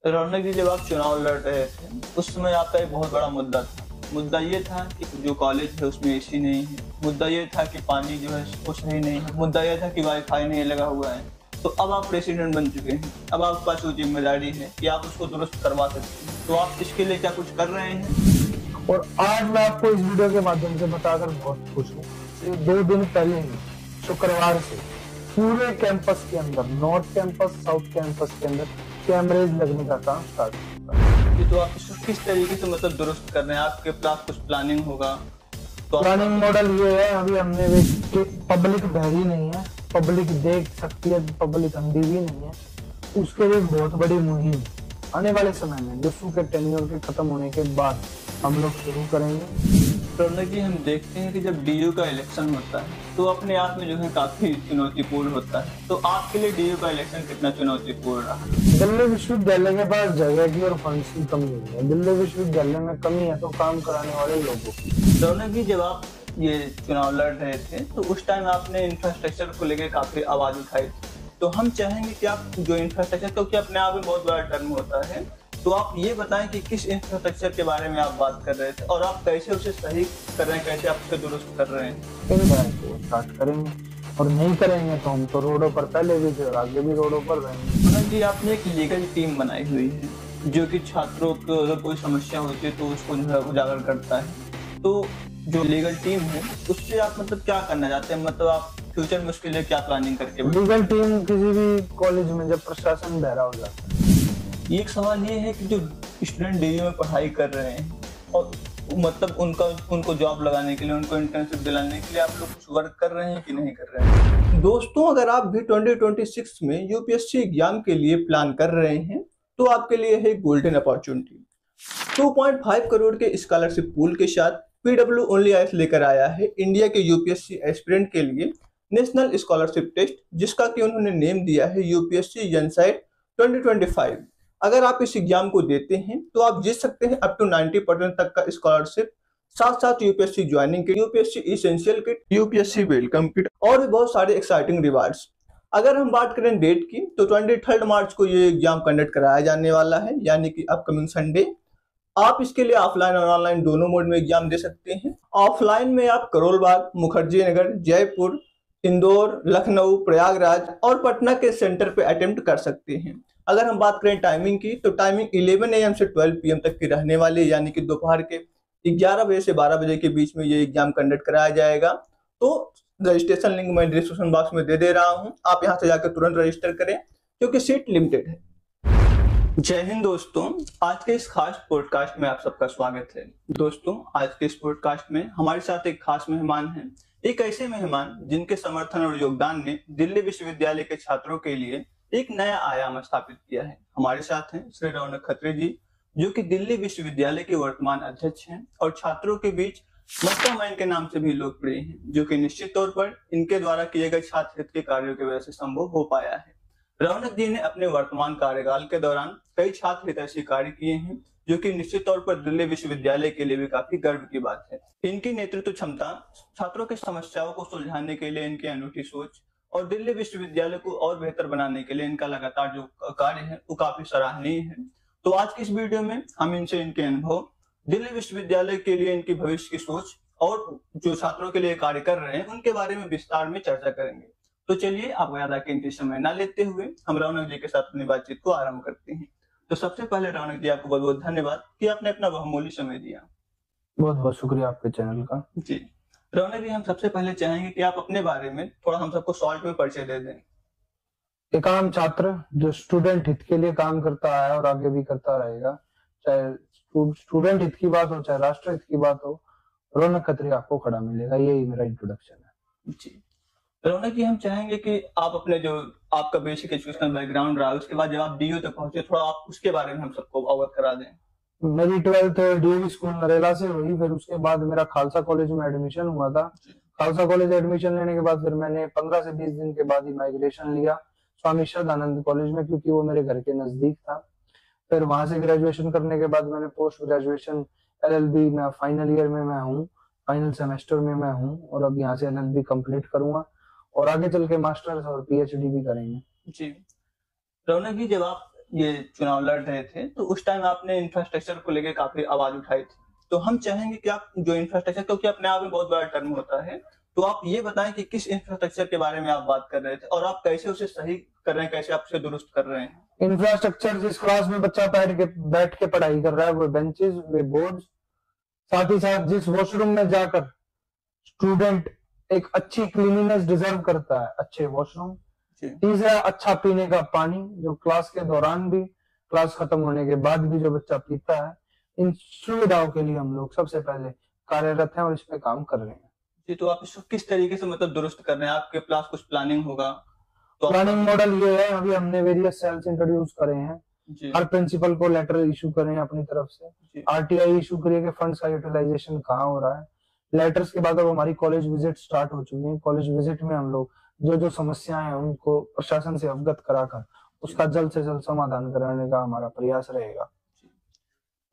रौनक जी, जब आप चुनाव लड़ रहे थे उस समय आपका एक बहुत बड़ा मुद्दा था। मुद्दा ये था कि जो कॉलेज है उसमें एसी नहीं है। मुद्दा ये था कि पानी जो है वो सही नहीं है। मुद्दा ये था कि वाईफाई नहीं लगा हुआ है। तो अब आप प्रेसिडेंट बन चुके हैं। अब आपके पास वो जिम्मेदारी है कि आप उसको दुरुस्त करवा सकते हैं। तो आप इसके लिए क्या कुछ कर रहे हैं? और आज मैं आपको इस वीडियो के माध्यम से बताकर बहुत खुश हूँ। 2 दिन पहले ही, शुक्रवार से पूरे कैंपस के अंदर, नॉर्थ कैंपस, साउथ कैंपस के अंदर कैमरेज लगने का काम स्टार्ट होगा। ये तो आप इसको किस तरीके से मतलब दुरुस्त कर रहे हैं? आपके पास कुछ प्लानिंग होगा? तो प्लानिंग मॉडल ये है, अभी हमने पब्लिक बहरी नहीं है, पब्लिक देख सकती है, पब्लिक अंधी भी नहीं है। उसके लिए बहुत बड़ी मुहिम आने वाले समय में डिसू के टेन्योर के खत्म होने के बाद हम लोग शुरू करेंगे। रौनक जी, हम देखते हैं कि जब डीयू का इलेक्शन होता है तो अपने आप में जो है काफी चुनौतीपूर्ण होता है। तो आपके लिए डीयू का इलेक्शन कितना चुनौतीपूर्ण रहा? दिल्ली विश्वविद्यालय के पास जगह की और फंड्स की कमी नहीं है। दिल्ली विश्वविद्यालय में कमी है तो काम कराने वाले लोगों की। रौनक जी, जब आप ये चुनाव लड़ रहे थे तो उस टाइम आपने इंफ्रास्ट्रक्चर को लेकर काफी आवाज उठाई थी। तो हम चाहेंगे कि आप जो इंफ्रास्ट्रक्चर, क्योंकि अपने आप में बहुत बड़ा टर्म होता है, तो आप ये बताएं कि किस इंफ्रास्ट्रक्चर के बारे में आप बात कर रहे थे और आप कैसे उसे सही कर रहे हैं, कैसे आप उसे दुरुस्त कर रहे हैं? स्टार्ट करेंगे और नहीं करेंगे तो हम तो रोडों पर पहले भी थे और आगे भी रोडों पर रहेंगे। रौनक जी, आपने एक लीगल टीम बनाई हुई है जो कि छात्रों को अगर कोई समस्या होती है तो उसको जो है उजागर करता है। तो जो लीगल टीम है उससे आप मतलब क्या करना चाहते हैं? मतलब आप फ्यूचर में उसके लिए क्या प्लानिंग करके? लीगल टीम किसी भी कॉलेज में जब प्रशासन बहरा हो जाता है। एक सवाल ये है कि जो स्टूडेंट डीयू में पढ़ाई कर रहे हैं और मतलब उनको जॉब लगाने के लिए, उनको इंटर्नशिप दिलाने के लिए आप लोग कुछ वर्क कर रहे हैं कि नहीं कर रहे हैं? दोस्तों, अगर आप भी 2026 में यूपीएससी एग्जाम के लिए प्लान कर रहे हैं तो आपके लिए है गोल्डन अपॉर्चुनिटी। 2.5 करोड़ के स्कॉलरशिप पूल के साथ पीडब्ल्यू ओनली आईएएस लेकर आया है इंडिया के यूपीएससी एस्पिरेंट के लिए नेशनल स्कॉलरशिप टेस्ट, जिसका कि उन्होंने नेम दिया है यूपीएससी जनसाइट 2025। अगर आप इस एग्जाम को देते हैं तो आप जीत सकते हैं अप टू 90% तक का स्कॉलरशिप। साथ साथ UPSC joining kit, UPSC essential kit, UPSC welcome kit और भी बहुत सारे एक्साइटिंग रिवार्ड्स। अगर हम बात करें डेट की तो 23 मार्च को ये एग्जाम कंडक्ट कराया जाने वाला है, यानी कि अपकमिंग संडे। आप इसके लिए ऑफलाइन और ऑनलाइन दोनों मोड में एग्जाम दे सकते हैं। ऑफलाइन में आप करोल बाग, मुखर्जी नगर, जयपुर, इंदौर, लखनऊ, प्रयागराज और पटना के सेंटर पे अटेम्प्ट कर सकते हैं। अगर हम बात करें टाइमिंग की तो टाइमिंग 11 AM से 12 PM तक की रहने वाली, यानी कि दोपहर के 11 बजे से 12 बजे के बीच में ये एग्जाम कंडक्ट कराया जाएगा। तो रजिस्ट्रेशन लिंक मैं डिस्क्रिप्शन बॉक्स में दे दे रहा हूँ, आप यहाँ से जाकर तुरंत रजिस्टर करें क्योंकि सीट लिमिटेड है। जय हिंद दोस्तों, आज के इस खास पॉडकास्ट में आप सबका स्वागत है। दोस्तों, आज के इस पॉडकास्ट में हमारे साथ एक खास मेहमान हैं, एक ऐसे मेहमान जिनके समर्थन और योगदान ने दिल्ली विश्वविद्यालय के छात्रों के लिए एक नया आयाम स्थापित किया है। हमारे साथ हैं श्री रौनक खत्री जी, जो कि दिल्ली विश्वविद्यालय के वर्तमान अध्यक्ष हैं और छात्रों के बीच मास्टरमाइंड के नाम से भी लोकप्रिय हैं, जो कि निश्चित तौर पर इनके द्वारा किए गए छात्र हित के कार्यों की वजह से संभव हो पाया है। रौनक जी ने अपने वर्तमान कार्यकाल के दौरान कई छात्र हितैषी कार्य किए हैं, जो कि निश्चित तौर पर दिल्ली विश्वविद्यालय के लिए भी काफी गर्व की बात है। इनकी नेतृत्व क्षमता, छात्रों की समस्याओं को सुलझाने के लिए इनकी अनूठी सोच और दिल्ली विश्वविद्यालय को और बेहतर बनाने के लिए इनका लगातार जो कार्य है वो काफी सराहनीय है। तो आज की इस वीडियो में हम इनसे इनके अनुभव, दिल्ली विश्वविद्यालय के लिए इनकी भविष्य की सोच और जो छात्रों के लिए कार्य कर रहे हैं उनके बारे में विस्तार में चर्चा करेंगे। तो चलिए, आपको ज्यादा कीमती समय न लेते हुए हम रौनक जी के साथ अपनी बातचीत को आरंभ करते हैं। तो सबसे पहले रौनक जी, आपको बहुत बहुत धन्यवाद कि आपने अपना बहुमूल्य समय दिया। बहुत बहुत शुक्रिया आपके चैनल का। जी रौनक जी, हम सबसे पहले चाहेंगे कि आप अपने बारे में थोड़ा हम सबको शॉर्ट में परिचय दे दें। एक आम छात्र जो स्टूडेंट हित के लिए काम करता है और आगे भी करता रहेगा, चाहे स्टूडेंट हित की बात हो चाहे राष्ट्र हित की बात हो, रौनक खत्री आपको खड़ा मिलेगा। यही मेरा इंट्रोडक्शन है। जी रौनक जी, हम चाहेंगे कि आप अपने जो आपका बेसिक एजुकेशनल बैकग्राउंड रहा, उसके बाद जब आप डीयू तक पहुंचे, थोड़ा आप उसके बारे में हम सबको अवगत करा दें। मेरी 12th डीएवी स्कूल नरेला से हुई, फिर उसके बाद मेरा खालसा कॉलेज में एडमिशन हुआ था। खालसा कॉलेज एडमिशन लेने के बाद फिर मैंने 15 से 20 दिन के बाद ही माइग्रेशन लिया स्वामी श्रद्धानंद कॉलेज में, क्योंकि वो मेरे घर के नजदीक था। फिर वहां से ग्रेजुएशन करने के बाद मैंने पोस्ट ग्रेजुएशन एलएलबी में फाइनल ईयर में मैं हूँ, फाइनल सेमेस्टर में मैं हूँ और अब यहाँ से एलएलबी कंप्लीट करूंगा और आगे चल के मास्टर्स और पीएचडी भी करेंगे। जी रौनक जी, जब आप ये चुनाव लड़ रहे थे, तो उस टाइम आपने इंफ्रास्ट्रक्चर को लेकर काफी आवाज उठाई थी। तो हम चाहेंगे कि आप जो इंफ्रास्ट्रक्चर, क्योंकि अपने आप में बहुत बड़ा टर्म होता है, तो आप ये बताएं कि किस इंफ्रास्ट्रक्चर के बारे में आप बात कर रहे थे और आप कैसे उसे सही कर रहे हैं, कैसे आप उसे दुरुस्त कर रहे हैं। इंफ्रास्ट्रक्चर, जिस क्लास में बच्चा बैठ के पढ़ाई कर रहा है, वो बेंचेस, वे बोर्ड, साथ ही साथ जिस वॉशरूम में जाकर स्टूडेंट एक अच्छी क्लीनिनेस डिजर्व करता है, अच्छे वॉशरूम। तीसरा, अच्छा पीने का पानी, जो क्लास के दौरान भी, क्लास खत्म होने के बाद भी जो बच्चा पीता है। इन सुविधाओं के लिए हम लोग सबसे पहले कार्यरत हैं और इस पे काम कर रहे हैं। जी, तो आप इसको किस तरीके से मतलब दुरुस्त कर रहे हैं? आपके पास कुछ प्लानिंग होगा? तो प्लानिंग मॉडल ये है, अभी हमने वेरियस सेल्स इंट्रोड्यूस करे हैं। हर प्रिंसिपल को लेटर इशू करें अपनी तरफ से, आरटीआई इशू करिए कि फंड्स का यूटिलाइजेशन कहाँ हो रहा है। लेटर्स के बाद अब हमारी कॉलेज विजिट स्टार्ट हो चुकी है। कॉलेज विजिट में हम लोग जो जो समस्याएं हैं उनको प्रशासन से अवगत कराकर उसका जल्द से जल्द समाधान कराने का हमारा प्रयास रहेगा।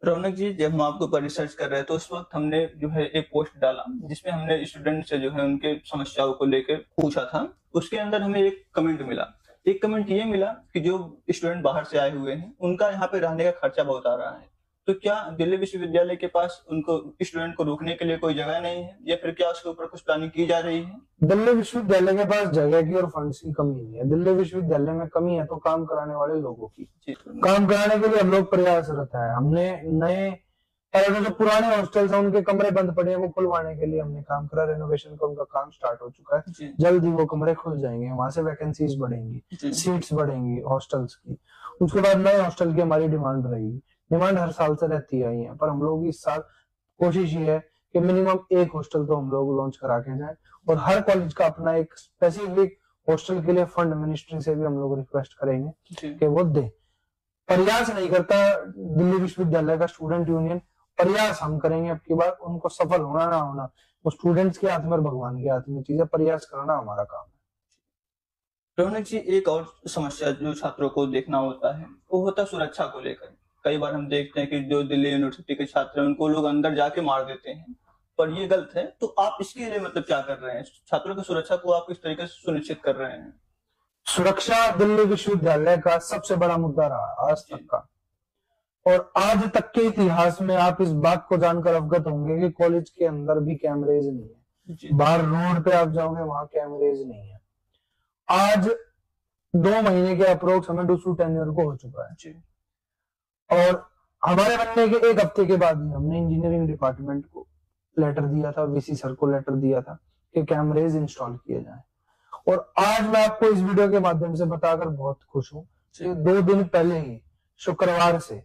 रौनक जी, जब हम आपके ऊपर रिसर्च कर रहे हैं तो उस वक्त हमने जो है एक पोस्ट डाला जिसमें हमने स्टूडेंट से जो है उनके समस्याओं को लेकर पूछा था। उसके अंदर हमें एक कमेंट मिला। एक कमेंट ये मिला कि जो स्टूडेंट बाहर से आए हुए हैं उनका यहाँ पे रहने का खर्चा बहुत आ रहा है। तो क्या दिल्ली विश्वविद्यालय के पास उनको, स्टूडेंट को रोकने के लिए कोई जगह नहीं है, या फिर क्या उसके ऊपर कुछ प्लानिंग की जा रही है? दिल्ली विश्वविद्यालय के पास जगह की और फंड्स की कमी नहीं है। दिल्ली विश्वविद्यालय में कमी है तो काम कराने वाले लोगों की। काम कराने के लिए हम लोग प्रयासरत है। हमने नए, पहले जो पुराने हॉस्टल्स हैं उनके कमरे बंद पड़े हैं, वो खुलवाने के लिए हमने काम करा। रेनोवेशन का उनका काम स्टार्ट हो चुका है। जल्द ही वो कमरे खुल जाएंगे, वहां से वैकेंसीज बढ़ेंगी, सीट्स बढ़ेंगी हॉस्टल्स की। उसके बाद नए हॉस्टल की हमारी डिमांड रहेगी। डिमांड हर साल से रहती है यहाँ पर। हम लोग इस साल कोशिश ये है कि मिनिमम एक हॉस्टल तो हम लोग लॉन्च करा के जाए, और हर कॉलेज का अपना एक स्पेसिफिक हॉस्टल के लिए फंड मिनिस्ट्री से भी हम लोग रिक्वेस्ट करेंगे कि वो दे। प्रयास नहीं करता दिल्ली विश्वविद्यालय का स्टूडेंट यूनियन, प्रयास हम करेंगे। अब की बार उनको सफल होना ना होना वो स्टूडेंट्स के हाथ में और भगवान के हाथ में चीजें, प्रयास करना हमारा काम है। रौनक जी, एक और समस्या जो छात्रों को देखना होता है वो होता है सुरक्षा को लेकर। कई बार हम देखते हैं कि जो दिल्ली यूनिवर्सिटी के छात्र हैं उनको लोग अंदर जाके मार देते हैं, पर ये गलत है। तो आप इसके लिए मतलब क्या कर रहे हैं? छात्रों की सुरक्षा को आप किस तरीके से सुनिश्चित कर रहे हैं? सुरक्षा दिल्ली विश्वविद्यालय का सबसे बड़ा मुद्दा रहा आज तक का, और आज तक के इतिहास में आप इस बात को जानकर अवगत होंगे कि कॉलेज के अंदर भी कैमरेज नहीं है। बाहर रोड पे आप जाओगे वहां कैमरेज नहीं है। आज 2 महीने के अप्रोक्स हमें डूसू टेन्योर को हो चुका है, और हमारे बनने के 1 हफ्ते के बाद ही हमने इंजीनियरिंग डिपार्टमेंट को लेटर दिया था, वीसी सर को लेटर दिया था कि कैमरेज इंस्टॉल किए जाएं। और आज मैं आपको इस वीडियो के माध्यम से बताकर बहुत खुश हूं कि 2 दिन पहले ही शुक्रवार से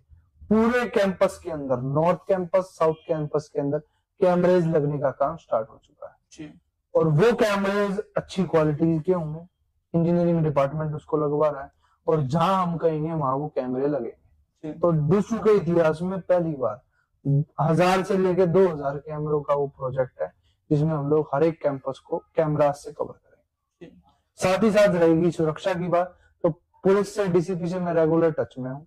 पूरे कैंपस के अंदर, नॉर्थ कैंपस, साउथ कैंपस के अंदर कैमरेज लगने का काम स्टार्ट हो चुका है। और वो कैमरेज अच्छी क्वालिटी के होंगे, इंजीनियरिंग डिपार्टमेंट उसको लगवा रहा है, और जहां हम कहेंगे वहां वो कैमरे लगेंगे। तो डूसू के इतिहास में पहली बार 1000 से लेकर 2000 कैमरों का वो प्रोजेक्ट है जिसमें हम लोग हर एक कैंपस को कैमरा से कवर करेंगे। साथ ही साथ रहेगी सुरक्षा की बात, तो पुलिस से, डीसीपी से मैं रेगुलर टच में हूँ।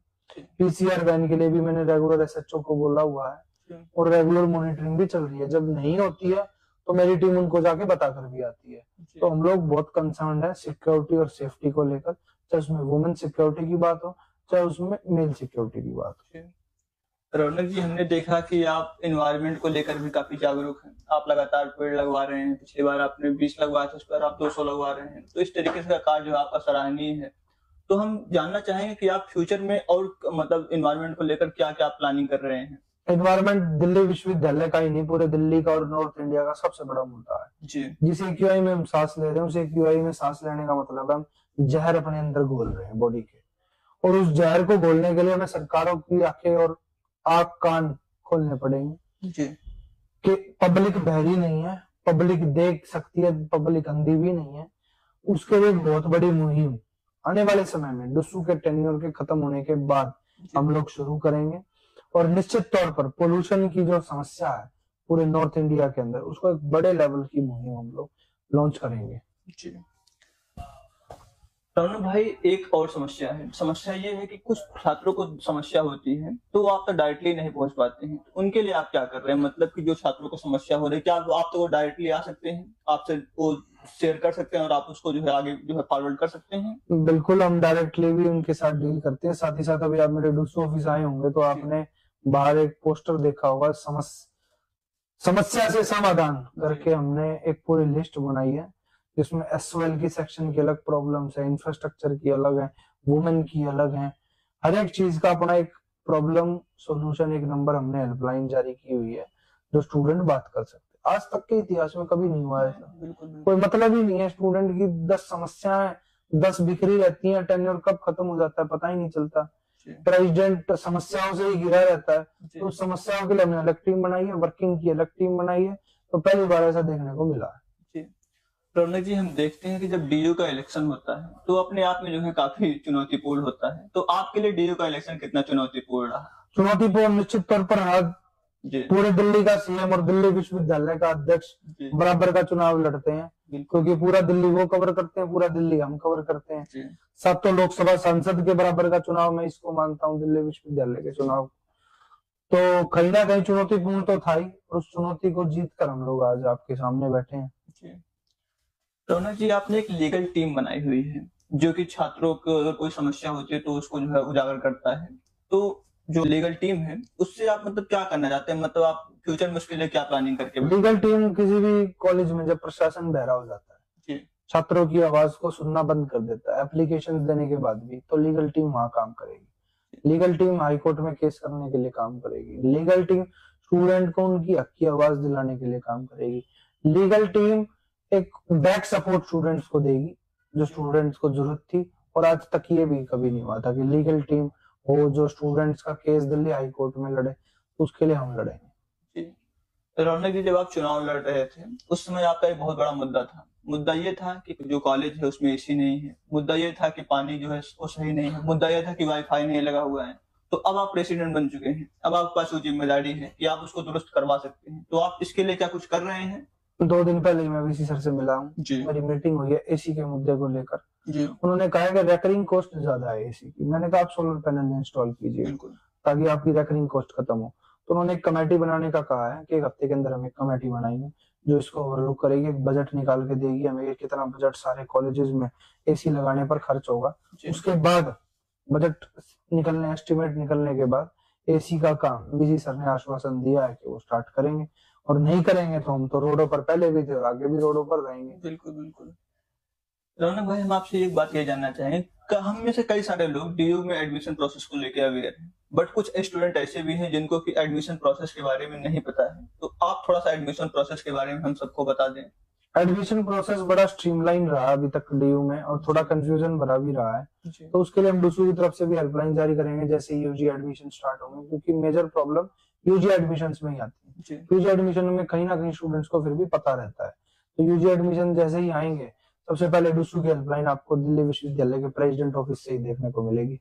पीसीआर वैन के लिए भी मैंने रेगुलर एसएचओ को बोला हुआ है, और रेगुलर मॉनिटरिंग भी चल रही है। जब नहीं होती है तो मेरी टीम उनको जाके बताकर भी आती है। तो हम लोग बहुत कंसर्न है सिक्योरिटी और सेफ्टी को लेकर, चाहे उसमें वुमेन सिक्योरिटी की बात हो, चाहे उसमें मेल सिक्योरिटी की बात हो। रौनक जी, हमने देखा कि आप एनवायरनमेंट को लेकर भी काफी जागरूक हैं। आप लगातार पेड़ लगवा रहे हैं। पिछली बार आपने 20 लगवाए थे, उस पर आप 200 लगवा रहे हैं। तो इस तरीके से कार्य जो आपका सराहनीय है। तो हम जानना चाहेंगे कि आप फ्यूचर में और मतलब एनवायरनमेंट को लेकर क्या क्या प्लानिंग कर रहे हैं? एनवायरनमेंट दिल्ली विश्वविद्यालय का ही नहीं, पूरे दिल्ली का और नॉर्थ इंडिया का सबसे बड़ा मुद्दा है जी। जिस एक्यूआई में हम सांस ले रहे हैं, उस एक्यूआई में सांस लेने का मतलब हम जहर अपने अंदर घोल रहे हैं बॉडी के, और उस जहर को घोलने के लिए हमें सरकारों की आंखें और आंख कान खोलने पड़ेंगे जी। कि पब्लिक बहरी नहीं है, पब्लिक देख सकती है, पब्लिक अंधी भी नहीं है। उसके लिए बहुत बड़ी मुहिम आने वाले समय में डूसू के टेन्योर के खत्म होने के बाद हम लोग शुरू करेंगे, और निश्चित तौर पर पोल्यूशन की जो समस्या है पूरे नॉर्थ इंडिया के अंदर, उसको एक बड़े लेवल की मुहिम हम लोग लॉन्च करेंगे जी। रौनक भाई, एक और समस्या है। समस्या ये है कि कुछ छात्रों को समस्या होती है तो वो आप तक डायरेक्टली नहीं पहुंच पाते हैं। तो उनके लिए आप क्या कर रहे हैं? मतलब कि जो छात्रों को समस्या हो रही है, क्या आप तो वो डायरेक्टली आ सकते हैं, आपसे वो शेयर कर सकते हैं और आप उसको जो है आगे जो है फॉरवर्ड कर सकते हैं? बिल्कुल, हम डायरेक्टली भी उनके साथ डील करते हैं। साथ ही साथ अभी आप मेरे डूसू ऑफिस आए होंगे तो आपने बाहर एक पोस्टर देखा होगा, समस्या से समाधान करके हमने एक पूरी लिस्ट बनाई है जिसमें एसओएल की सेक्शन की अलग प्रॉब्लम्स है, इंफ्रास्ट्रक्चर की अलग है, वुमेन की अलग है। हर एक चीज का अपना एक प्रॉब्लम सॉल्यूशन, एक नंबर हमने हेल्पलाइन जारी की हुई है जो स्टूडेंट बात कर सकते हैं। आज तक के इतिहास में कभी नहीं हुआ ऐसा। कोई मतलब ही नहीं है स्टूडेंट की 10 समस्याएं 10 बिखरी रहती हैं, टेन्योर कब खत्म हो जाता है पता ही नहीं चलता। प्रेसिडेंट समस्याओं से ही घिरा रहता है। तो उस समस्याओं के लिए हमने अलग टीम बनाई है, वर्किंग की अलग टीम बनाई है। तो पहली बार ऐसा देखने को मिला है। रौनक जी, हम देखते हैं कि जब डीयू का इलेक्शन होता है तो अपने आप में जो है काफी चुनौतीपूर्ण होता है। तो आपके लिए डीयू का इलेक्शन कितना चुनौतीपूर्ण रहा? चुनौतीपूर्ण निश्चित तौर पर रहा। पूरे दिल्ली का सीएम और दिल्ली विश्वविद्यालय का अध्यक्ष बराबर का चुनाव लड़ते हैं, क्योंकि पूरा दिल्ली वो कवर करते हैं, पूरा दिल्ली हम कवर करते हैं। सातों लोकसभा सांसद के बराबर का चुनाव मैं इसको मानता हूँ, दिल्ली विश्वविद्यालय के चुनाव। तो कहीं ना कहीं चुनौतीपूर्ण तो था ही, और उस चुनौती को जीत कर हम लोग आज आपके सामने बैठे हैं। रौनक जी, आपने एक लीगल टीम बनाई हुई है जो कि छात्रों को अगर कोई समस्या होती है तो उसको जो है उजागर करता है। तो जो लीगल टीम है उससे आप मतलब क्या करना चाहते हैं? मतलब आप फ्यूचर में उसके लिए क्या प्लानिंग करके? लीगल टीम किसी भी कॉलेज में जब प्रशासन बहरा हो जाता है, छात्रों की आवाज को सुनना बंद कर देता है एप्लीकेशन देने के बाद भी, तो लीगल टीम वहां काम करेगी। लीगल टीम हाई कोर्ट में केस करने के लिए काम करेगी। लीगल टीम स्टूडेंट को उनकी हक की आवाज दिलाने के लिए काम करेगी। लीगल टीम एक बैक सपोर्ट स्टूडेंट्स को देगी जो स्टूडेंट्स को जरूरत थी। और आज तक ये भी कभी नहीं हुआ था कि लीगल टीम हो जो स्टूडेंट्स का केस दिल्ली हाई कोर्ट में लड़े, तो उसके लिए हम लड़ेंगे। रौनक जी, जब आप चुनाव लड़ रहे थे उस समय आपका एक बहुत बड़ा मुद्दा था। मुद्दा ये था कि जो कॉलेज है उसमें एसी नहीं है। मुद्दा ये था कि पानी जो है वो सही नहीं है। मुद्दा ये था कि वाईफाई नहीं लगा हुआ है। तो अब आप प्रेसिडेंट बन चुके हैं, अब आपके पास वो जिम्मेदारी है कि आप उसको दुरुस्त करवा सकते हैं। तो आप इसके लिए क्या कुछ कर रहे हैं? 2 दिन पहले मैं वीसी सर से मिला हूँ, मेरी मीटिंग हुई है एसी के मुद्दे को लेकर। उन्होंने कहा कि रेकरिंग कॉस्ट ज्यादा है एसी की। मैंने कहा आप सोलर पैनल इंस्टॉल कीजिए ताकि आपकी रेकरिंग कॉस्ट खत्म हो। तो उन्होंने एक कमेटी बनाने का कहा है कि 1 हफ्ते के अंदर हम एक कमेटी बनाएंगे जो इसको ओवरलुक करेगी, बजट निकाल के देगी हमें कितना बजट सारे कॉलेजेस में एसी लगाने पर खर्च होगा। उसके बाद बजट निकलने, एस्टिमेट निकलने के बाद एसी का काम वीसी सर ने आश्वासन दिया है कि वो स्टार्ट करेंगे। और नहीं करेंगे तो हम तो रोडों पर पहले भी थे और आगे भी रोडों पर रहेंगे। बिल्कुल बिल्कुल। रौनक भाई, हम आपसे एक बात ये जानना चाहेंगे, हम में से कई सारे लोग डीयू में एडमिशन प्रोसेस को लेकर अवेयर हैं, बट कुछ स्टूडेंट ऐसे भी हैं जिनको कि एडमिशन प्रोसेस के बारे में नहीं पता है। तो आप थोड़ा सा एडमिशन प्रोसेस के बारे में हम सबको बता दें। एडमिशन प्रोसेस बड़ा स्ट्रीमलाइन रहा अभी तक डीयू में, और थोड़ा कंफ्यूजन भरा भी रहा है। तो उसके लिए हम डूसू की तरफ से भी हेल्पलाइन जारी करेंगे जैसे यूजी एडमिशन स्टार्ट होंगे, क्योंकि मेजर प्रॉब्लम यूजी एडमिशन में ही आती है। यूजी एडमिशन में कहीं ना कहीं स्टूडेंट्स को फिर भी पता रहता है। तो यूजी एडमिशन जैसे ही आएंगे सबसे पहले डूसू की हेल्पलाइन आपको दिल्ली विश्वविद्यालय के प्रेसिडेंट ऑफिस से ही देखने को मिलेगी।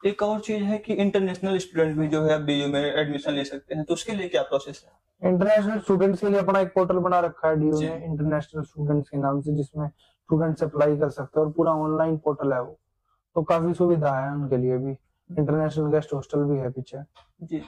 एक और चीज है कि इंटरनेशनल स्टूडेंट भी जो है अब डीयू में एडमिशन ले सकते हैं, तो उसके लिए क्या प्रोसेस है? इंटरनेशनल स्टूडेंट्स के लिए अपना एक पोर्टल बना रखा है डीयू ने इंटरनेशनल स्टूडेंट्स के नाम से, जिसमें स्टूडेंट्स अप्लाई कर सकते हैं और पूरा ऑनलाइन पोर्टल है वो। तो काफी सुविधा है उनके लिए भी। इंटरनेशनल गेस्ट हॉस्टल भी है पीछे। जी।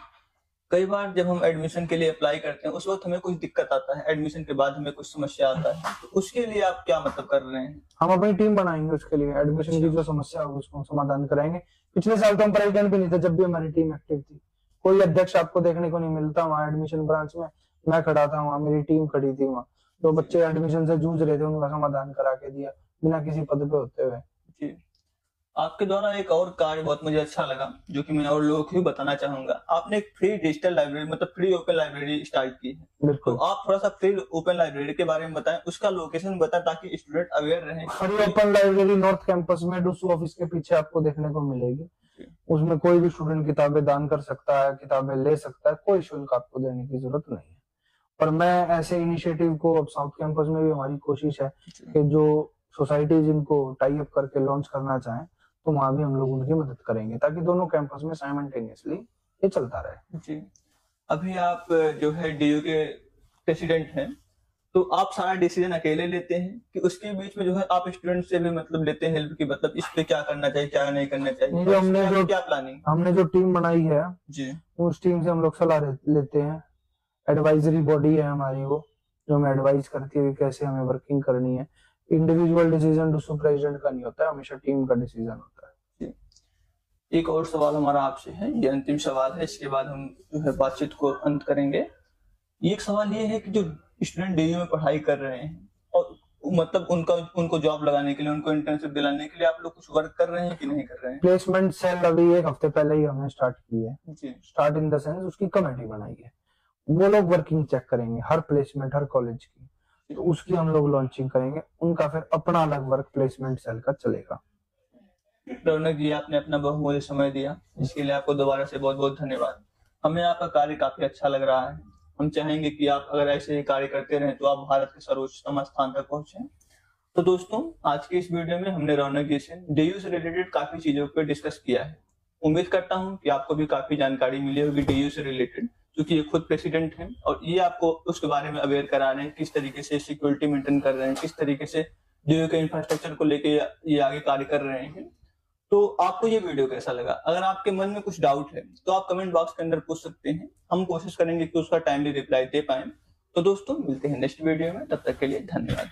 कई बार जब हम एडमिशन के लिए अप्लाई करते हैं उस वक्त हमें कुछ दिक्कत आता है, एडमिशन के बाद हमें कुछ समस्या आता है, तो उसके लिए आप क्या मतलब कर रहे हैं? हम अपनी टीम बनाएंगे उसके लिए, एडमिशन की जो समस्या होगी उसको समाधान कराएंगे। पिछले साल तो हम प्रेसिडेंट भी नहीं थे जब भी हमारी टीम एक्टिव थी। कोई अध्यक्ष आपको देखने को नहीं मिलता वहाँ एडमिशन ब्रांच में। मैं खड़ा था वहाँ, मेरी टीम खड़ी थी वहाँ। जो बच्चे एडमिशन से जूझ रहे थे उनका समाधान करा के दिया बिना किसी पद पे होते हुए। जी। आपके द्वारा एक और कार्य बहुत मुझे अच्छा लगा जो कि मैं और लोगों को भी बताना चाहूंगा। आपने एक फ्री डिजिटल लाइब्रेरी, मतलब फ्री ओपन लाइब्रेरी स्टार्ट की है। बिल्कुल। तो आप थोड़ा सा फ्री ओपन लाइब्रेरी के बारे में बताएं, उसका लोकेशन बताएं ताकि स्टूडेंट अवेयर रहें। Free open library north campus में डूसू ऑफिस के पीछे आपको देखने को मिलेगी। उसमें कोई भी स्टूडेंट किताबें दान कर सकता है, किताबें ले सकता है, कोई शुल्क आपको देने की जरूरत नहीं है। और मैं ऐसे इनिशिएटिव को अब साउथ कैंपस में भी हमारी कोशिश है कि जो सोसाइटी जिनको टाई अप करके लॉन्च करना चाहें तो वहां भी हम लोग उनकी मदद करेंगे ताकि दोनों कैंपस में साइमल्टेनियसली ये चलता रहे। जी। अभी आप जो है डीयू के प्रेसिडेंट हैं, तो आप सारा डिसीजन अकेले लेते हैं कि उसके बीच में जो है आप स्टूडेंट से भी मतलब लेते हैं हेल्प की, मतलब इस पे क्या करना चाहिए क्या नहीं करना चाहिए, जो क्या प्लानिंग? हमने जो टीम बनाई है जी, उस टीम से हम लोग सलाह लेते हैं। एडवाइजरी बॉडी है हमारी वो, जो हमें एडवाइस करती है कि कैसे हमें वर्किंग करनी है। इंडिविजुअल डिसीजन सुपरवाइजर का नहीं होता है, हमेशा टीम का डिसीजन होता है। एक और सवाल हमारा आपसे है, ये अंतिम सवाल है, इसके बाद हम जो है बातचीत को अंत करेंगे। एक सवाल ये है कि जो स्टूडेंट डीयू में पढ़ाई कर रहे हैं और मतलब उनको जॉब लगाने के लिए, उनको इंटर्नशिप दिलाने के लिए आप लोग कुछ वर्क कर रहे हैं कि नहीं कर रहे हैं? प्लेसमेंट सेल अभी एक हफ्ते पहले ही हमने स्टार्ट की है। जी, स्टार्ट इन द सेंस उसकी कमेटी बनाई है, वो लोग वर्किंग चेक करेंगे हर प्लेसमेंट हर कॉलेज की, तो उसकी हम लोग लॉन्चिंग करेंगे। उनका फिर अपना अलग वर्क प्लेसमेंट सेल का चलेगा। रौनक जी, आपने अपना बहुमूल्य समय दिया, इसके लिए आपको दोबारा से बहुत बहुत धन्यवाद। हमें आपका कार्य काफी अच्छा लग रहा है। हम चाहेंगे कि आप अगर ऐसे ही कार्य करते रहें तो आप भारत के सर्वोच्चतम स्थान तक पहुंचे। तो दोस्तों, आज की इस वीडियो में हमने रौनक जी से डीयू से रिलेटेड काफी चीजों पर डिस्कस किया है। उम्मीद करता हूं कि आपको भी काफी जानकारी मिली होगी डीयू से रिलेटेड, क्योंकि ये खुद प्रेसिडेंट हैं और ये आपको उसके बारे में अवेयर करा रहे हैं, किस तरीके से सिक्योरिटी मेंटेन कर रहे हैं, किस तरीके से डीयू के इंफ्रास्ट्रक्चर को लेके ये आगे कार्य कर रहे हैं। तो आपको ये वीडियो कैसा लगा? अगर आपके मन में कुछ डाउट है तो आप कमेंट बॉक्स के अंदर पूछ सकते हैं, हम कोशिश करेंगे कि उसका टाइमली रिप्लाई दे पाए। तो दोस्तों, मिलते हैं नेक्स्ट वीडियो में, तब तक के लिए धन्यवाद।